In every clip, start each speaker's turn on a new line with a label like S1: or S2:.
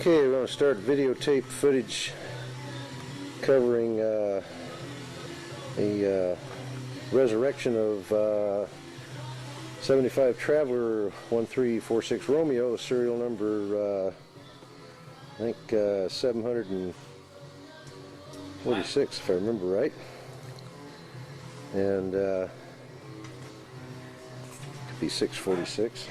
S1: Okay, we're going to start videotape footage covering the resurrection of 75 Traveler 1346 Romeo, serial number I think 746 if I remember right, and could be 646.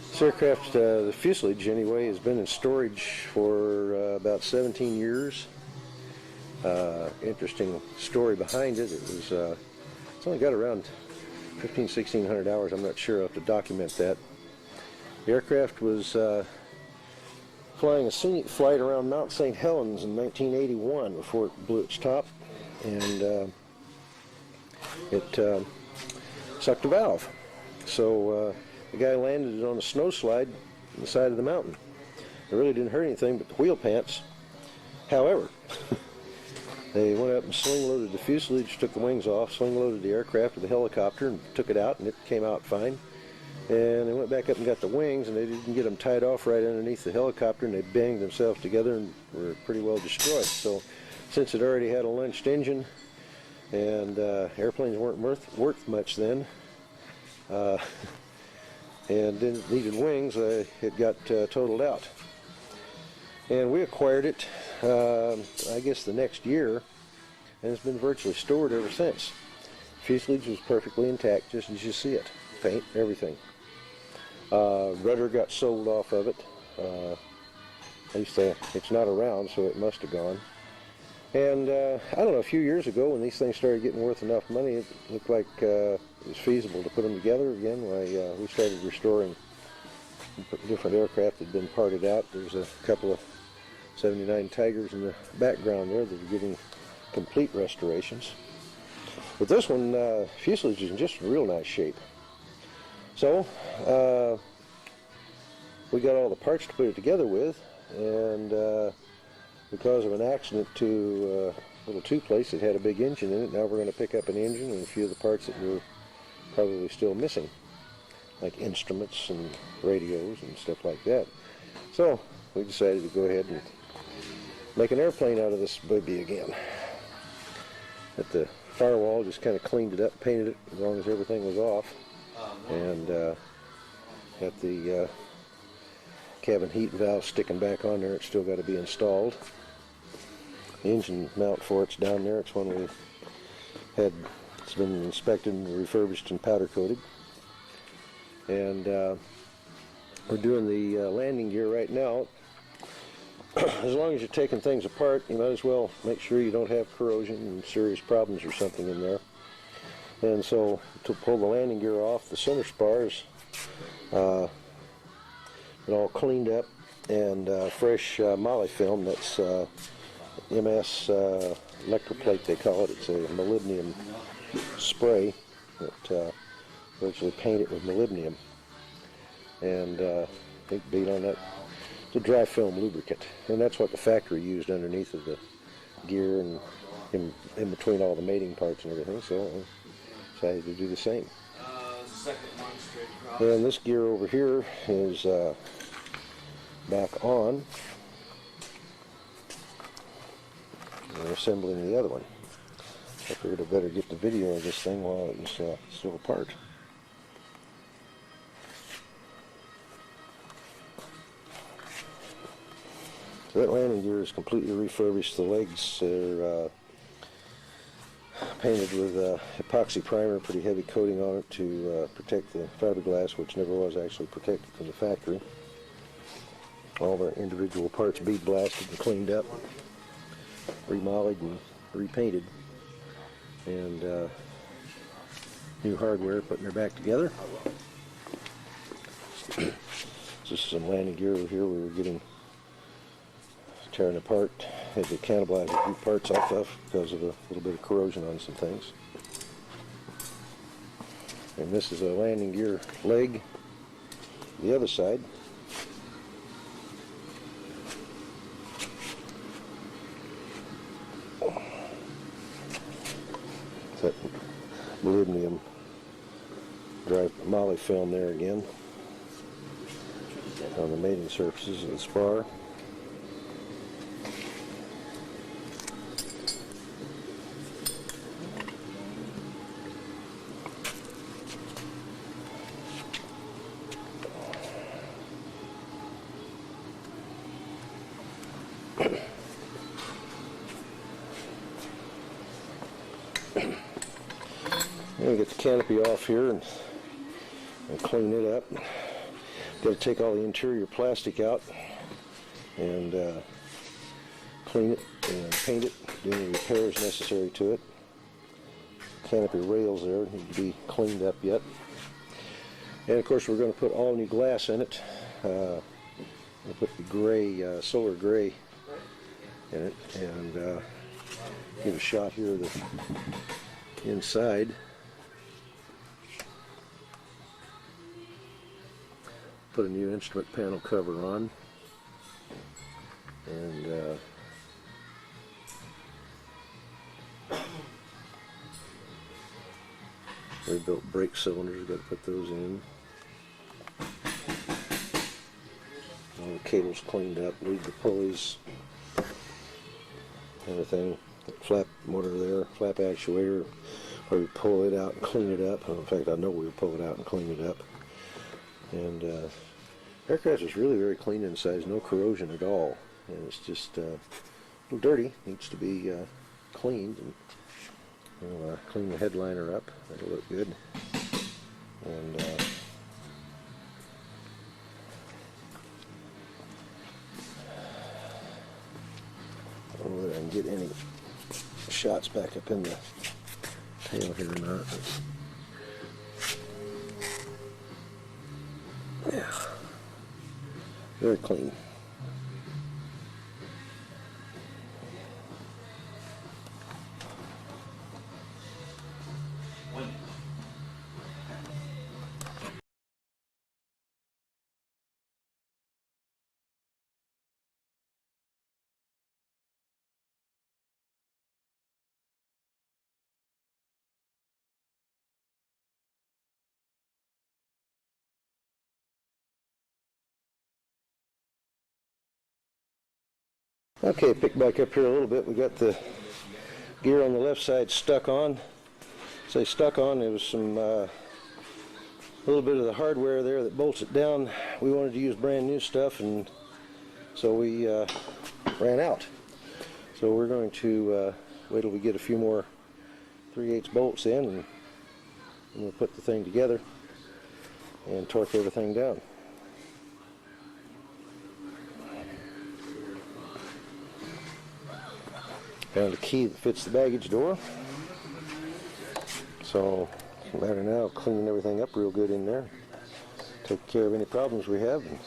S1: This aircraft, the fuselage anyway, has been in storage for about 17 years. Interesting story behind it. It was it's only got around 1,500–1,600 hours. I'm not sure. I'll have to document that. The aircraft was flying a scenic flight around Mount St. Helens in 1981 before it blew its top, and it sucked a valve. So the guy landed it on a snow slide on the side of the mountain. It really didn't hurt anything but the wheel pants. However, they went up and sling loaded the fuselage, took the wings off, sling loaded the aircraft with a helicopter and took it out, and it came out fine. And they went back up and got the wings, and they didn't get them tied off right underneath the helicopter, and they banged themselves together and were pretty well destroyed. So since it already had a lunched engine and airplanes weren't worth much then, and didn't needed wings, it got totaled out. And we acquired it, I guess the next year, and it's been virtually stored ever since. Fuselage was perfectly intact, just as you see it. Paint, everything. Rudder got sold off of it. At least it's not around, so it must have gone. And I don't know, a few years ago when these things started getting worth enough money, it looked like it was feasible to put them together again. We started restoring different aircraft that had been parted out. There's a couple of 79 Tigers in the background there that are getting complete restorations. But this one, fuselage is in just real nice shape. So we got all the parts to put it together with, and because of an accident to a little two-place that had a big engine in it, now we're going to pick up an engine and a few of the parts that we're probably still missing, like instruments and radios and stuff like that. So we decided to go ahead and make an airplane out of this baby again. At the firewall, just kind of cleaned it up, painted it as long as everything was off, and got the cabin heat valve sticking back on there. It's still got to be installed. The engine mount for it's down there. It's one we had. It's been inspected and refurbished and powder coated. And we're doing the landing gear right now. As long as you're taking things apart, you might as well make sure you don't have corrosion and serious problems or something in there. And so to pull the landing gear off, the center spars been all cleaned up, and fresh moly film. That's MS electroplate, they call it. It's a molybdenum spray that virtually paint it with molybdenum, and they beat on that. It's a dry film lubricant, and that's what the factory used underneath of the gear and in between all the mating parts and everything. So I decided to do the same. And this gear over here is back on. And we're assembling the other one. I figured I'd better get the video of this thing while it was still apart. So that landing gear is completely refurbished. The legs are painted with epoxy primer, pretty heavy coating on it to protect the fiberglass, which never was actually protected from the factory. All the individual parts bead blasted and cleaned up, remodeled and repainted, and new hardware putting her back together. This is some landing gear over here we were getting tearing apart. Had to cannibalize a few parts off of because of a little bit of corrosion on some things. And this is a landing gear leg, the other side. That molybdenum dry moly film there again. on the mating surfaces of the spar. I'm going to get the canopy off here and clean it up. Got to take all the interior plastic out and clean it and paint it, do any repairs necessary to it. Canopy rails there need to be cleaned up yet. And of course we're going to put all new glass in it. We'll put the gray, solar gray in it, and give a shot here of the inside. Put a new instrument panel cover on, and rebuilt brake cylinders, got to put those in. All the cables cleaned up, lead the pulleys, everything. Flap motor there, flap actuator, probably pull it out and clean it up. In fact, I know we'll pull it out and clean it up. And aircraft is really very clean inside. There's no corrosion at all, and it's just a little dirty. Needs to be cleaned. And we'll clean the headliner up. That'll look good. And I don't know whether I can get any shots back up in the tail here or not. Yeah, very clean. Okay, pick back up here a little bit. We got the gear on the left side stuck on. Say stuck on, there was some little bit of the hardware there that bolts it down. We wanted to use brand new stuff, and so we ran out. So we're going to wait till we get a few more 3/8 bolts in, and we'll put the thing together and torque everything down. Found a key that fits the baggage door. So it's a matter now of cleaning everything up real good in there. Take care of any problems we have. And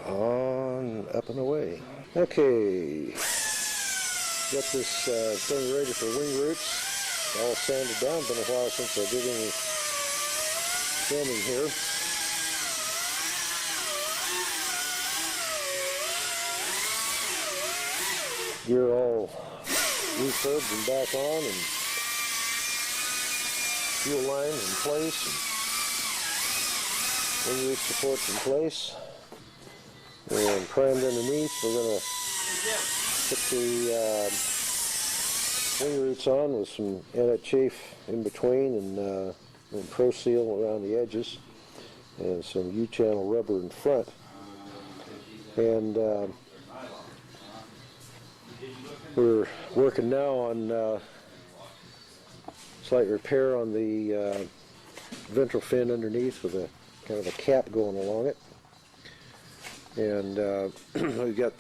S1: on, up and away. Okay. Got this thing ready for wing roots. All sanded down. Been a while since I did any filming here. Gear all refurbed and back on, and fuel lines in place, and wing root supports in place, and primed underneath. We're going to put the wing roots on with some anti-chafe in between, and Pro Seal around the edges, and some U-channel rubber in front. And we're working now on slight repair on the ventral fin underneath with a kind of a cap going along it. And we've got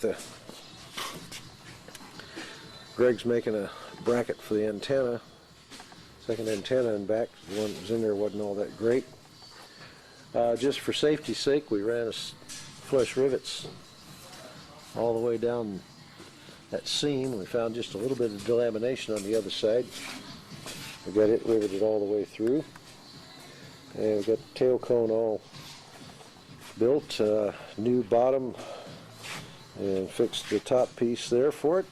S1: Greg's making a bracket for the antenna, second antenna in back. The one that was in there wasn't all that great. Just for safety's sake, we ran flush rivets all the way down that seam. We found just a little bit of delamination on the other side. We got it riveted all the way through, and we got the tail cone all built, new bottom, and fixed the top piece there for it.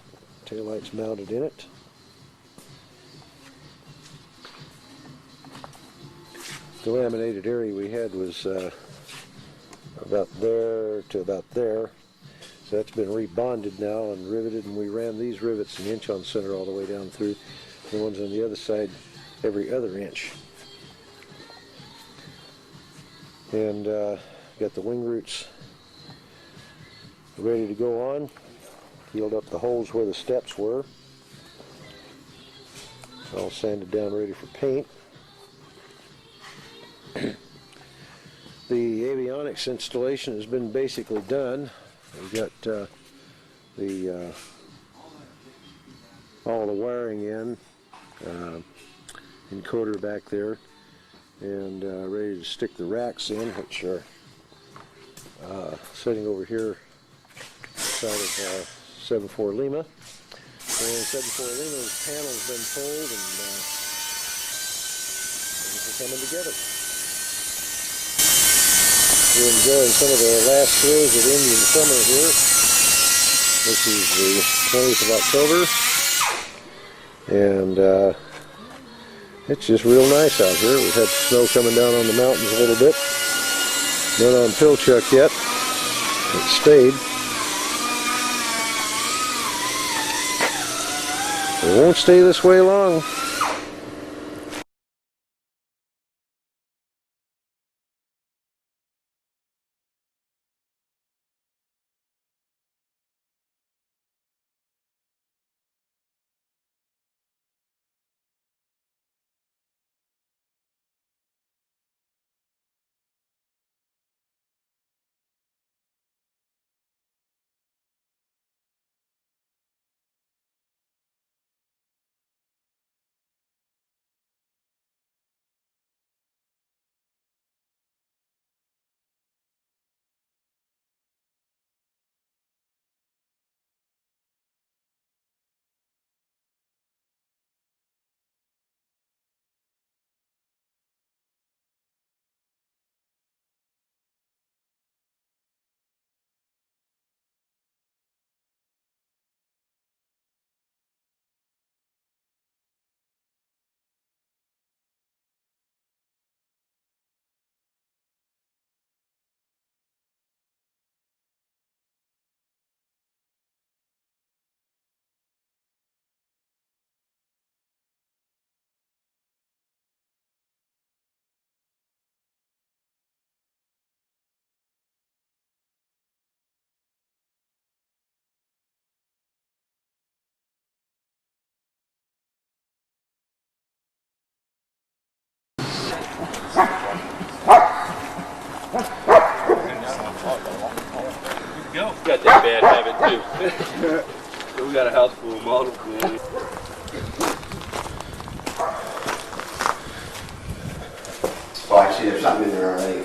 S1: Tail lights mounted in it. The laminated area we had was about there to about there. So that's been rebonded now and riveted, and we ran these rivets an inch on center all the way down through. The ones on the other side every other inch. And got the wing roots ready to go on. Healed up the holes where the steps were. All sanded down, ready for paint. The Avionics installation has been basically done. We've got all the wiring in, encoder back there, and ready to stick the racks in, which are sitting over here outside of 7.4 Lima. And 7.4 Lima's panel's been pulled, and things are coming together. We're enjoying some of the last throes of Indian summer here. This is the 20th of October, and it's just real nice out here. We've had snow coming down on the mountains a little bit. None on Pilchuck yet. It stayed. It won't stay this way long.
S2: Got that bad habit too. So we got a house full of models.
S3: Oh, I see there's something in there already.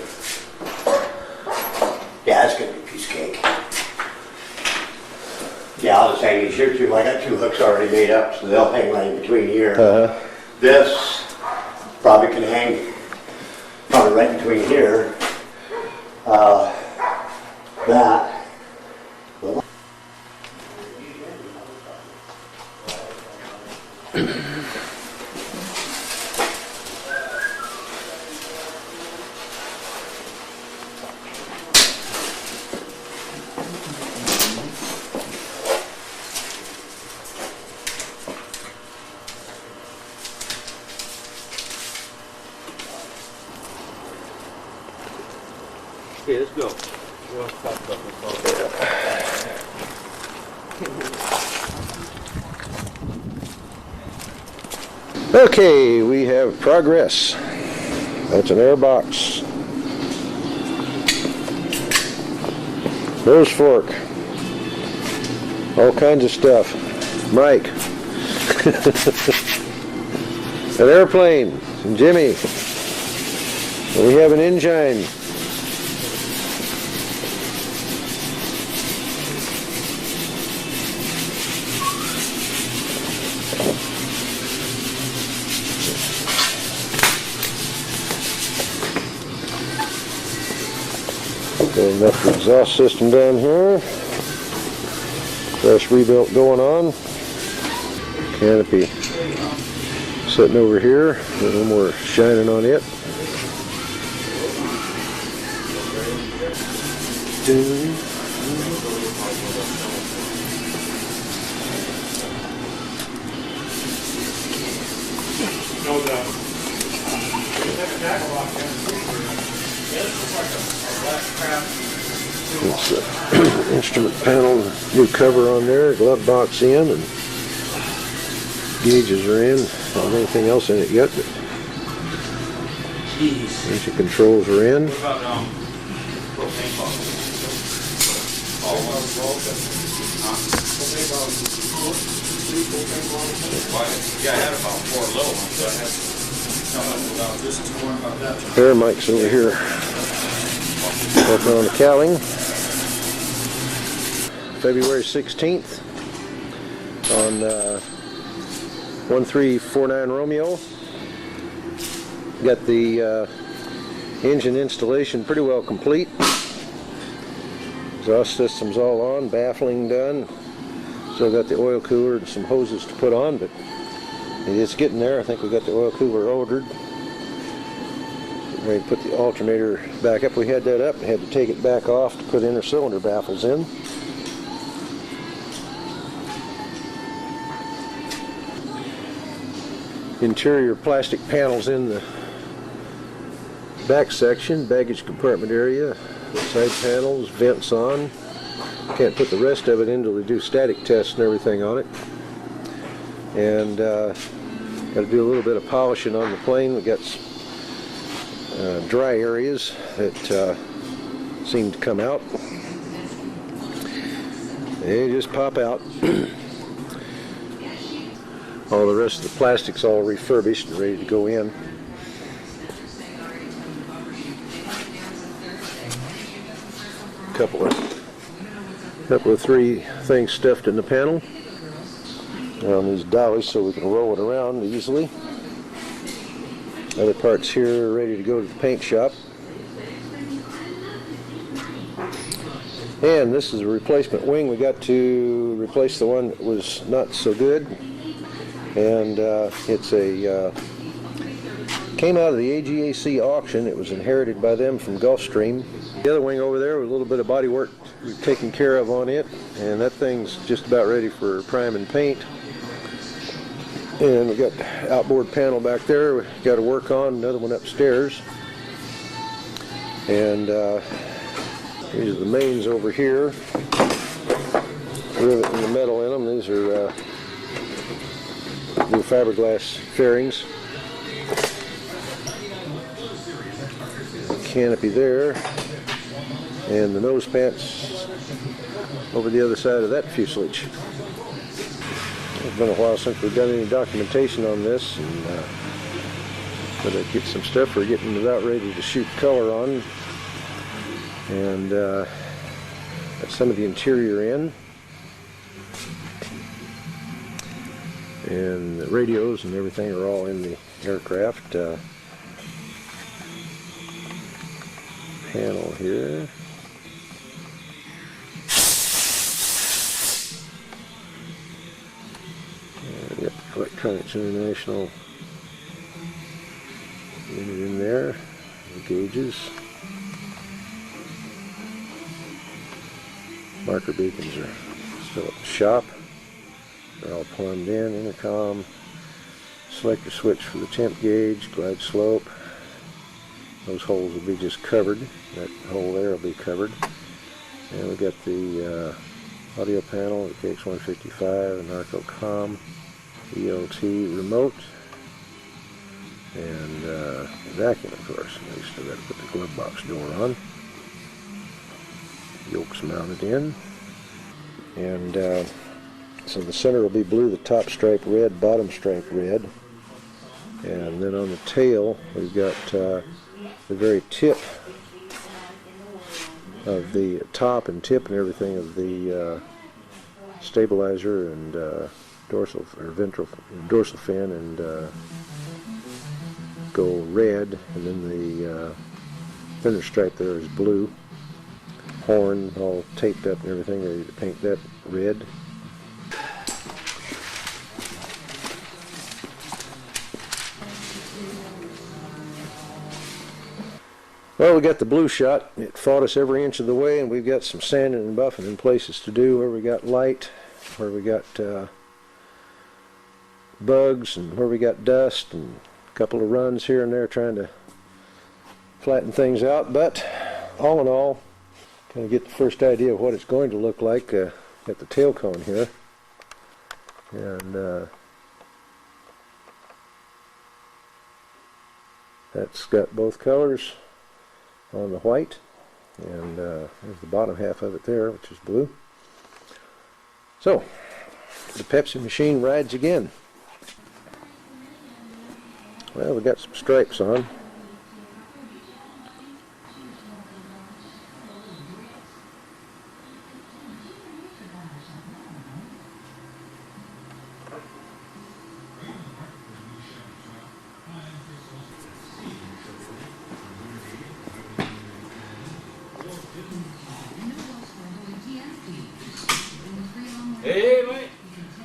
S3: Yeah, that's gonna be a piece of cake. Yeah, I'll just hang these here too. I got 2 hooks already made up, so they'll hang right in between here. This probably can hang probably right between here. That.
S2: Okay, let's go. We want to talk about this all.
S1: Okay, we have progress. That's an air box. Nose fork. All kinds of stuff. Mike. An airplane. Jimmy. We have an engine. And that's the exhaust system down here. Fresh rebuilt going on. Canopy sitting over here. A little more shining on it. It's the instrument panel, new cover on there, glove box in, and gauges are in. Not anything else in it yet, but the controls are in.
S2: Yeah, I had about 4 little ones, so I had
S1: Air Mike's over here working on the cowling. February 16th on 1349 Romeo. Got the engine installation pretty well complete. Exhaust system's all on, baffling done. Still got the oil cooler and some hoses to put on, but it's getting there. I think we got the oil cooler ordered. Ready to put the alternator back up. We had that up and had to take it back off to put inner cylinder baffles in. Interior plastic panels in the back section, baggage compartment area, side panels, vents on. Can't put the rest of it in until we do static tests and everything on it. And got to do a little bit of polishing on the plane. We got dry areas that seem to come out. They just pop out. All the rest of the plastic's all refurbished and ready to go in. Couple of 3 things stuffed in the panel on these dollies so we can roll it around easily. Other parts here are ready to go to the paint shop. And this is a replacement wing. We got to replace the one that was not so good. And it's a came out of the AGAC auction. It was inherited by them from Gulfstream. The other wing over there with a little bit of body work we've taken care of on it, and that thing's just about ready for prime and paint. And we got the outboard panel back there we got to work on, another one upstairs. And these are the mains over here, riveting the metal in them. These are new fiberglass fairings. Canopy there, and the nose pants over the other side of that fuselage. It's been a while since we've done any documentation on this, and but I get some stuff we're getting about ready to shoot color on, and got some of the interior in, and the radios and everything are all in the aircraft. Panel here. Yep, Electronics International unit in there. The gauges. Marker beacons are still at the shop. They're all plumbed in. Intercom. Selector switch for the temp gauge. Glide slope. Those holes will be just covered. That hole there will be covered. And we got the audio panel, the KX155, and Narco-Com, ELT remote, and vacuum, of course. We still got to put the glove box door on. Yokes mounted in. And so the center will be blue, the top stripe red, bottom stripe red. And then on the tail, we've got the very tip of the top and tip and everything of the stabilizer and dorsal or ventral dorsal fin and go red, and then the fender stripe there is blue. Horn all taped up and everything, ready to paint that red. Well, we got the blue shot. It fought us every inch of the way, and we've got some sanding and buffing in places to do where we got light, where we got bugs, and where we got dust, and a couple of runs here and there trying to flatten things out. But all in all, kind of get the first idea of what it's going to look like at the tail cone here. And that's got both colors on the white, and there's the bottom half of it there, which is blue. So the Pepsi machine rides again. Well, we got some stripes on.
S2: Hey, mate.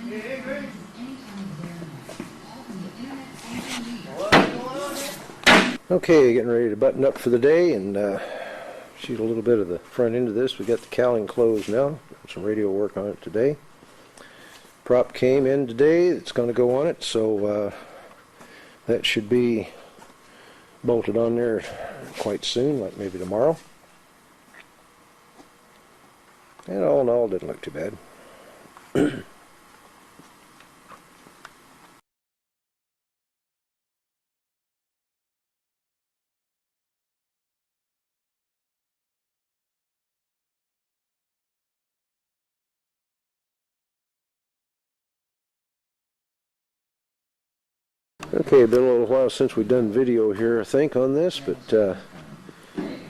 S2: Hey, Greg.
S1: Okay, getting ready to button up for the day and shoot a little bit of the front end of this. We got the cowling closed now. Got some radio work on it today. Prop came in today. It's going to go on it, so that should be bolted on there quite soon, like maybe tomorrow. And all in all, it didn't look too bad. Okay, been a little while since we've done video here, I think, on this, but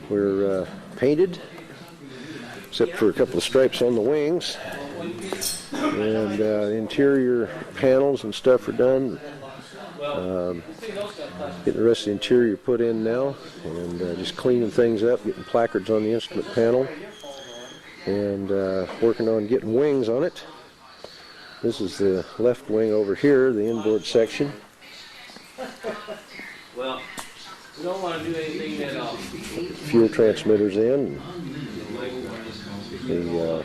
S1: we're painted, except for a couple of stripes on the wings, and interior panels and stuff are done. Getting the rest of the interior put in now, and just cleaning things up, getting placards on the instrument panel, and working on getting wings on it. This is the left wing over here, the inboard section.
S2: Well, we don't want to do anything that
S1: Fuel transmitters in. The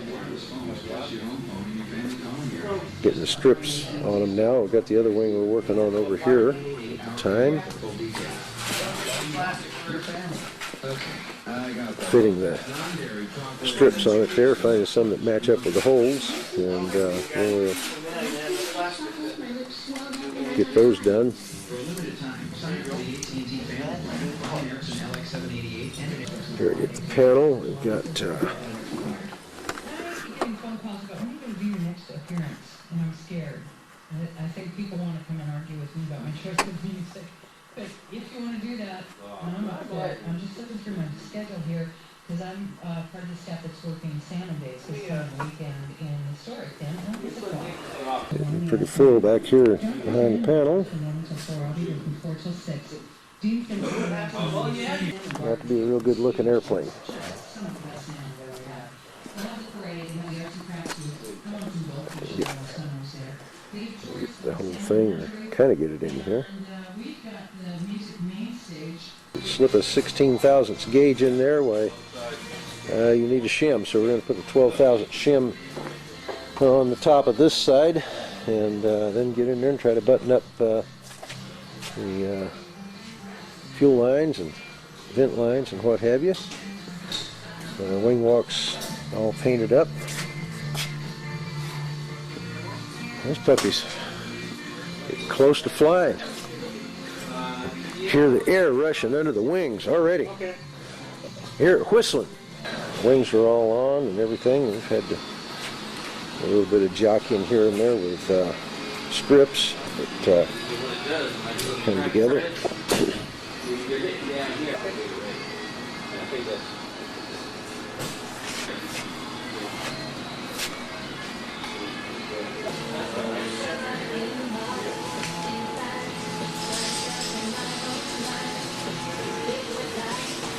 S1: getting the strips on them now. We've got the other wing we're working on over here at the time. Fitting the strips on it there, finding some that match up with the holes, and we'll get those done. Here, get the panel. We've got
S4: and I'm scared. I think people want to come and argue with me about my choice of music. But if you want to do that, I'm up for it. I'm just looking through my schedule here because I'm part of the staff that's working salmon days this coming weekend in historic downtown.
S1: getting pretty full back here behind the panel. Got to be a real good looking airplane. Get the whole thing, kind of get it in here. Slip a 16 thousandths gauge in there. Why, you need a shim, so we're going to put a 12 thousandth shim on the top of this side, and then get in there and try to button up the fuel lines and vent lines and what have you. Wing walk's all painted up. This puppy's getting close to flying. Hear the air rushing under the wings already. Hear it whistling. Wings are all on and everything. We've had a little bit of jockeying here and there with strips that come together.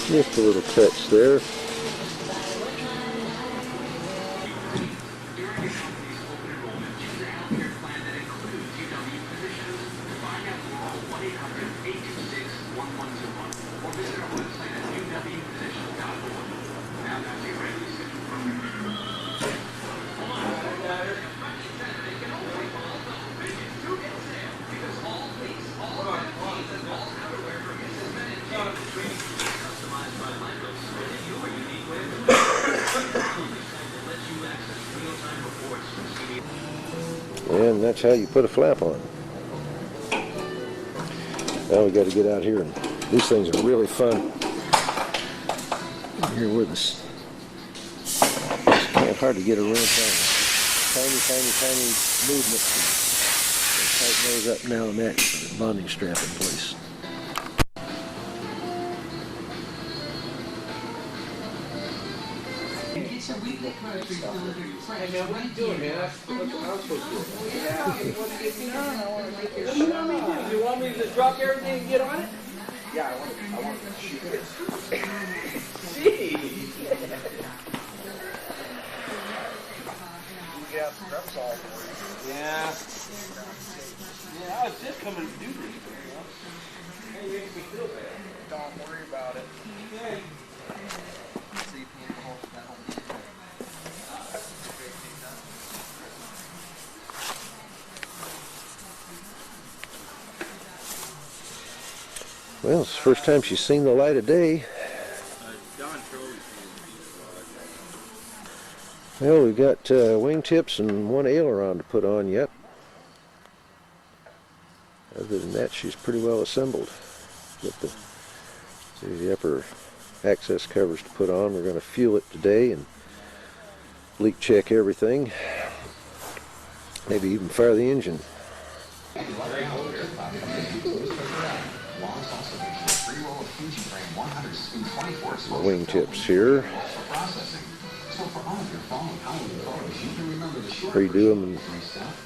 S1: Just a little touch there. And that's how you put a flap on. Now we got to get out here, and these things are really fun. Here with us. Can't hardly get a real tiny movement. Tighten those up now and that, put the bonding strap in place.
S4: It's a weekly grocery delivered fresh right
S2: doing,
S4: here.
S2: man? That's what I'm supposed to do.
S5: Yeah, you want to get me done? I want to make your shit on.
S2: You want me to drop everything and get on it?
S5: Yeah, I want to shoot it.
S2: Gee.
S5: Yeah, that's all for
S2: Yeah. Yeah, I was just coming to do this. Hey, you make me feel bad.
S5: you. Don't worry about it.
S2: Okay.
S5: See, that whole
S1: Well, it's the first time she's seen the light of day. Well, we've got wingtips and one aileron to put on yet. Other than that, she's pretty well assembled. Got the upper access covers to put on. We're going to fuel it today and leak check everything. Maybe even fire the engine. Wingtips here. Redo them and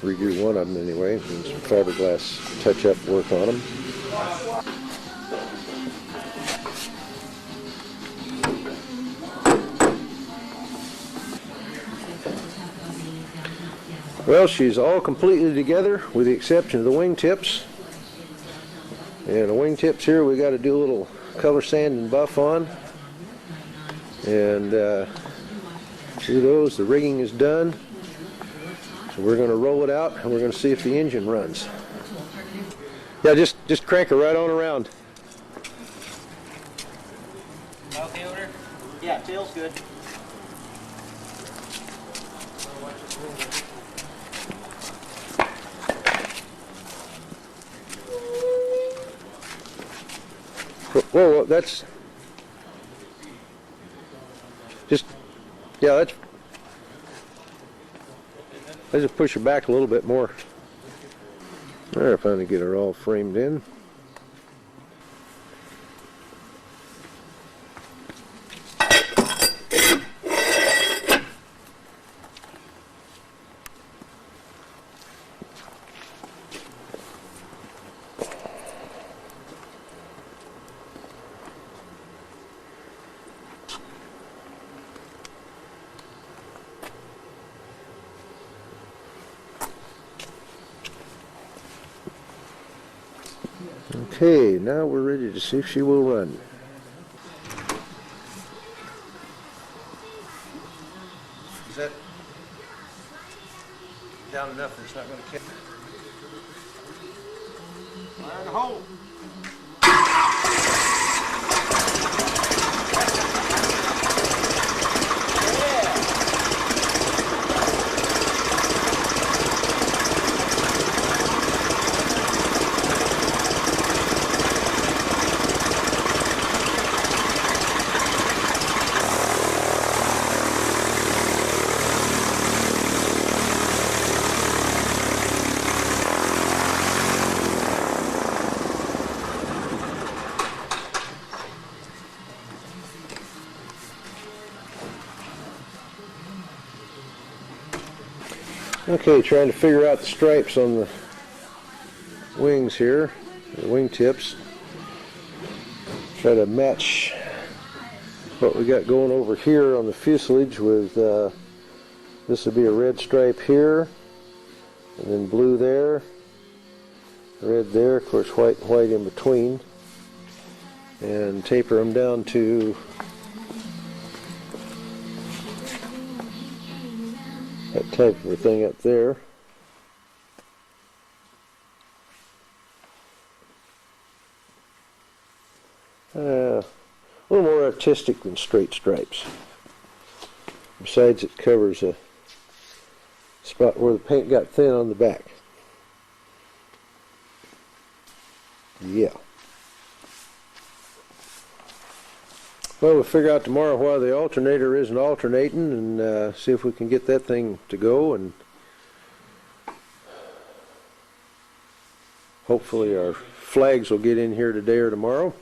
S1: redo one of them anyway, and some fiberglass touch-up work on them. Well, she's all completely together with the exception of the wingtips. And the wingtips here we got to do a little color sand and buff on. And do those. The rigging is done. So we're going to roll it out and we're going to see if the engine runs. Yeah, just crank her right on around.
S6: Okay, owner? Yeah, tail's good.
S1: Whoa, that's just, yeah, let's just push her back a little bit more. There, finally get her all framed in. Okay, now we're ready to see if she will run. Is that down enough that it's not going to catch?
S5: Fire in the hole.
S1: Okay, trying to figure out the stripes on the wings here, the wing tips. Try to match what we got going over here on the fuselage with, this would be a red stripe here, and then blue there, red there, of course white in between, and taper them down to that type of a thing up there. A little more artistic than straight stripes. Besides, it covers a spot where the paint got thin on the back. Yeah. Well, we'll figure out tomorrow why the alternator isn't alternating and see if we can get that thing to go, and hopefully our flags will get in here today or tomorrow.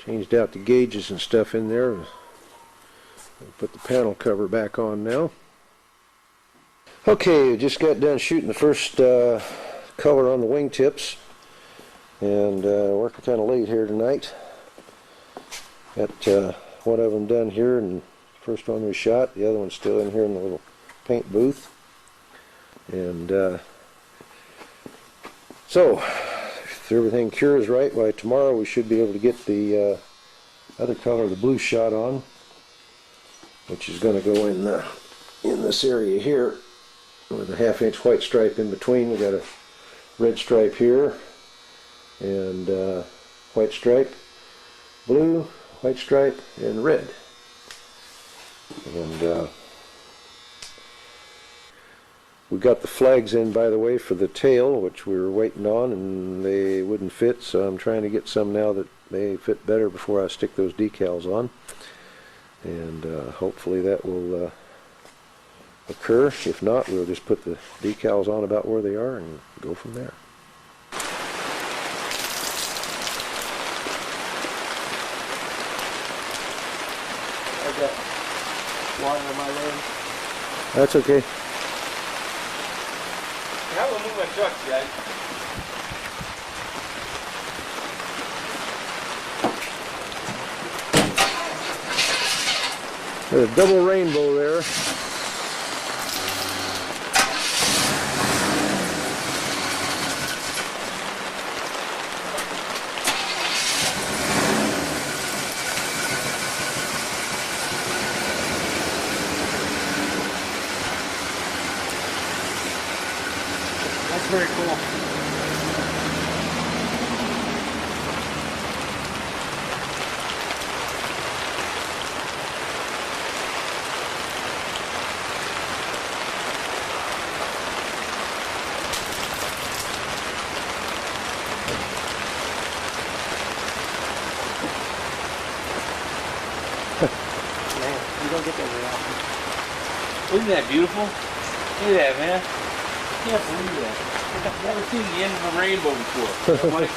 S1: Changed out the gauges and stuff in there. Put the panel cover back on now. Okay, just got done shooting the first color on the wingtips, and working kind of late here tonight. Got one of them done here, and the first one we shot. The other one's still in here in the little paint booth. And so, if everything cures right, by tomorrow we should be able to get the other color, the blue shot on, which is going to go in this area here with a 1/2 inch white stripe in between. We got a red stripe here, and white stripe, blue, white stripe, and red. And we got the flags in, by the way, for the tail, which we were waiting on, and they wouldn't fit, so I'm trying to get some now that may fit better before I stick those decals on. And hopefully that will occur. If not, we'll just put the decals on about where they are and go from there.
S2: I got water on my leg.
S1: That's okay.
S2: How will I move my truck, guys?
S1: There's a double rainbow there.
S2: That's very cool. Man, you don't get that very often. Isn't that beautiful? Look at that, man. I can't believe that. I've never seen the end of a rainbow before. I'm like,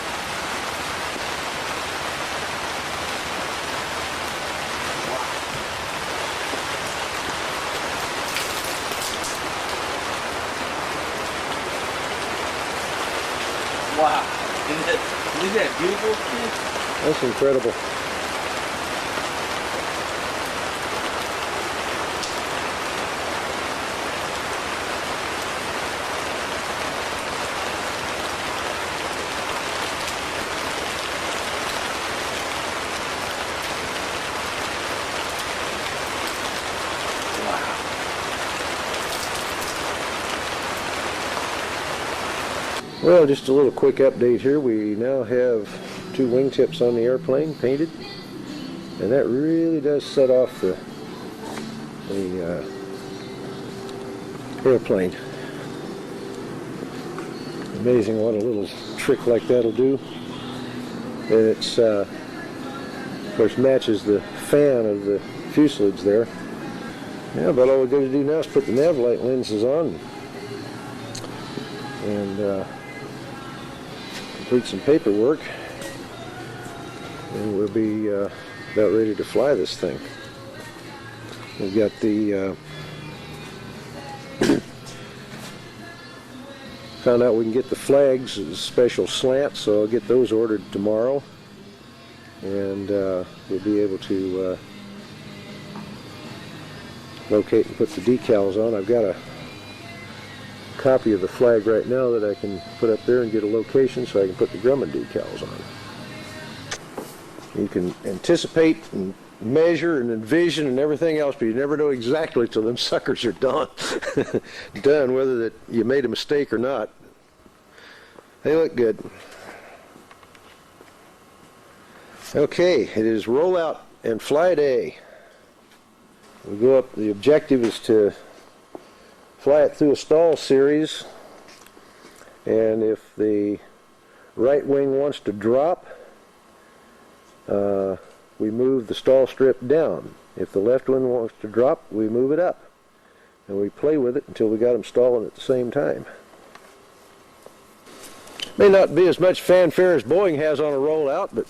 S2: wow. Isn't that beautiful?
S1: That's incredible. Well, just a little quick update here. We now have 2 wingtips on the airplane painted, and that really does set off the airplane. Amazing what a little trick like that'll do. And it's of course matches the fan of the fuselage there. Yeah, but all we're going to do now is put the nav light lenses on and complete some paperwork, and we'll be about ready to fly this thing. We've got the found out we can get the flags as special slants, so I'll get those ordered tomorrow, and we'll be able to locate and put the decals on. I've got a copy of the flag right now that I can put up there and get a location so I can put the Grumman decals on. You can anticipate and measure and envision and everything else, but you never know exactly till them suckers are done, whether that you made a mistake or not. They look good. Okay, it is rollout and fly day. We go up, the objective is to fly it through a stall series And if the right wing wants to drop, we move the stall strip down. If the left wing wants to drop, we move it up. And we play with it until we got them stalling at the same time. May not be as much fanfare as Boeing has on a rollout, but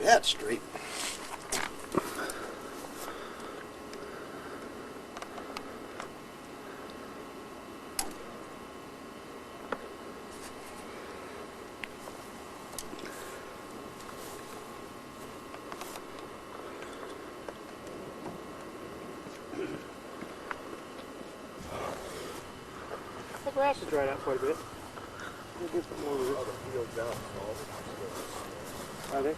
S3: that's straight.
S6: The grass has dried out quite a bit. Are they?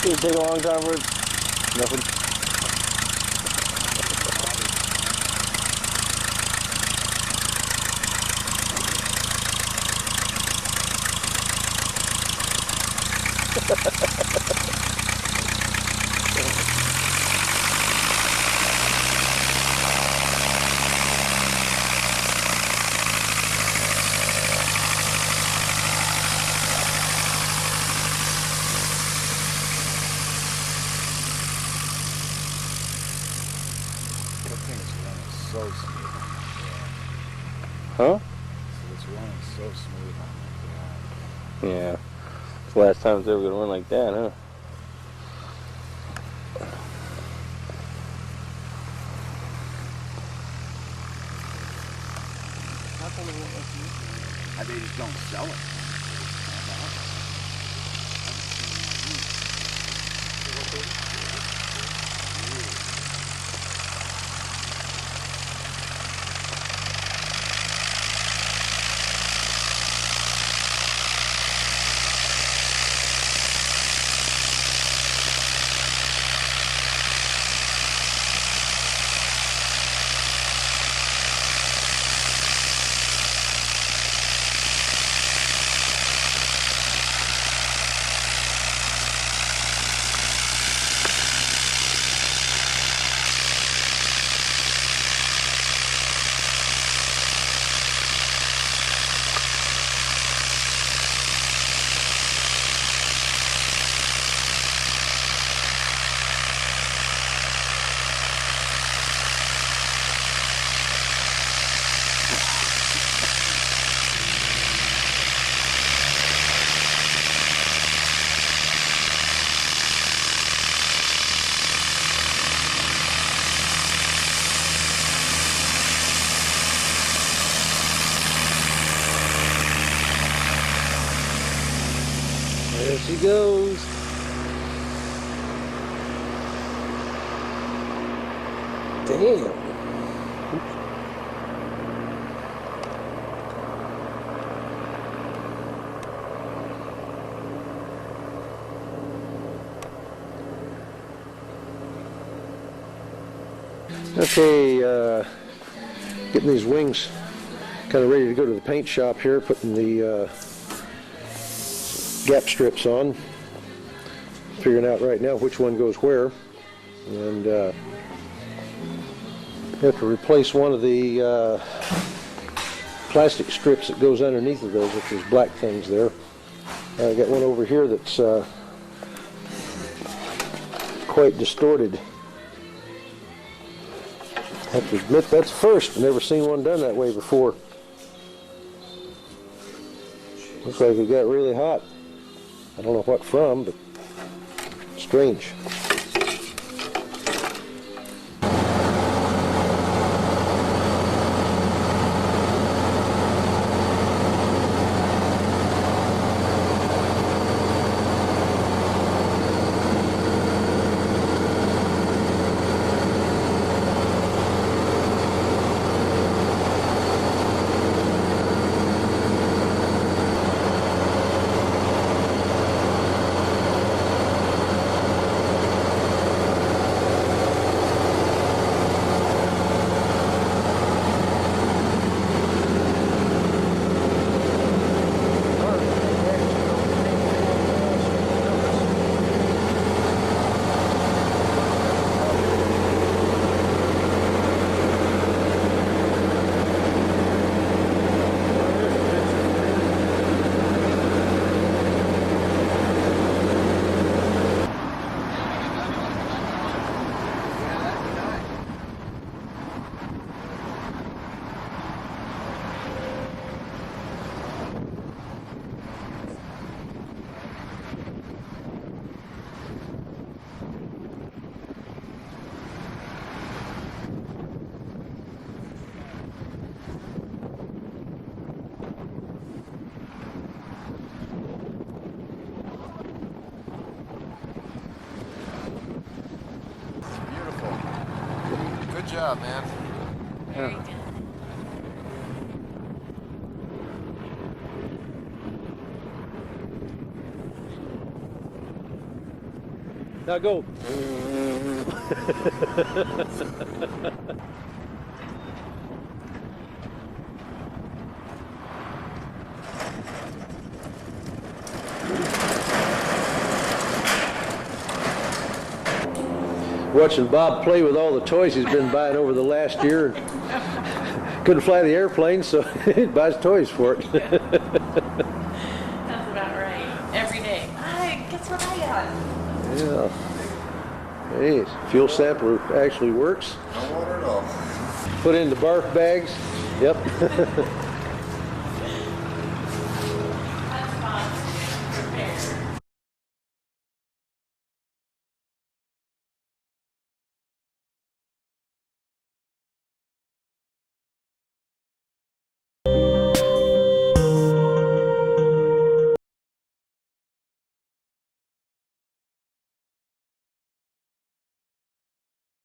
S1: it'll take a long time for it. Nothing.
S7: So smooth.
S1: Huh?
S7: It's running so smooth on that.
S2: Yeah. It's the last time it's ever going to run like that, huh?
S7: They just don't sell it.
S1: There she goes. Damn. Okay, getting these wings kind of ready to go to the paint shop here, putting the gap strips on, figuring out right now which one goes where, and have to replace one of the plastic strips that goes underneath of those with those black things there. I got one over here that's quite distorted. I have to admit that's first. I've never seen one done that way before. Looks like it got really hot. I don't know what from, but strange.
S7: job, man.
S5: Very good.
S1: Now go. Watching Bob play with all the toys he's been buying over the last year. Couldn't fly the airplane, so he buys toys for it.
S5: That's about right. Every day. Hi, guess what I got?
S1: Yeah. Hey, fuel sampler actually works.
S7: No water at all.
S1: Put in the barf bags. Yep.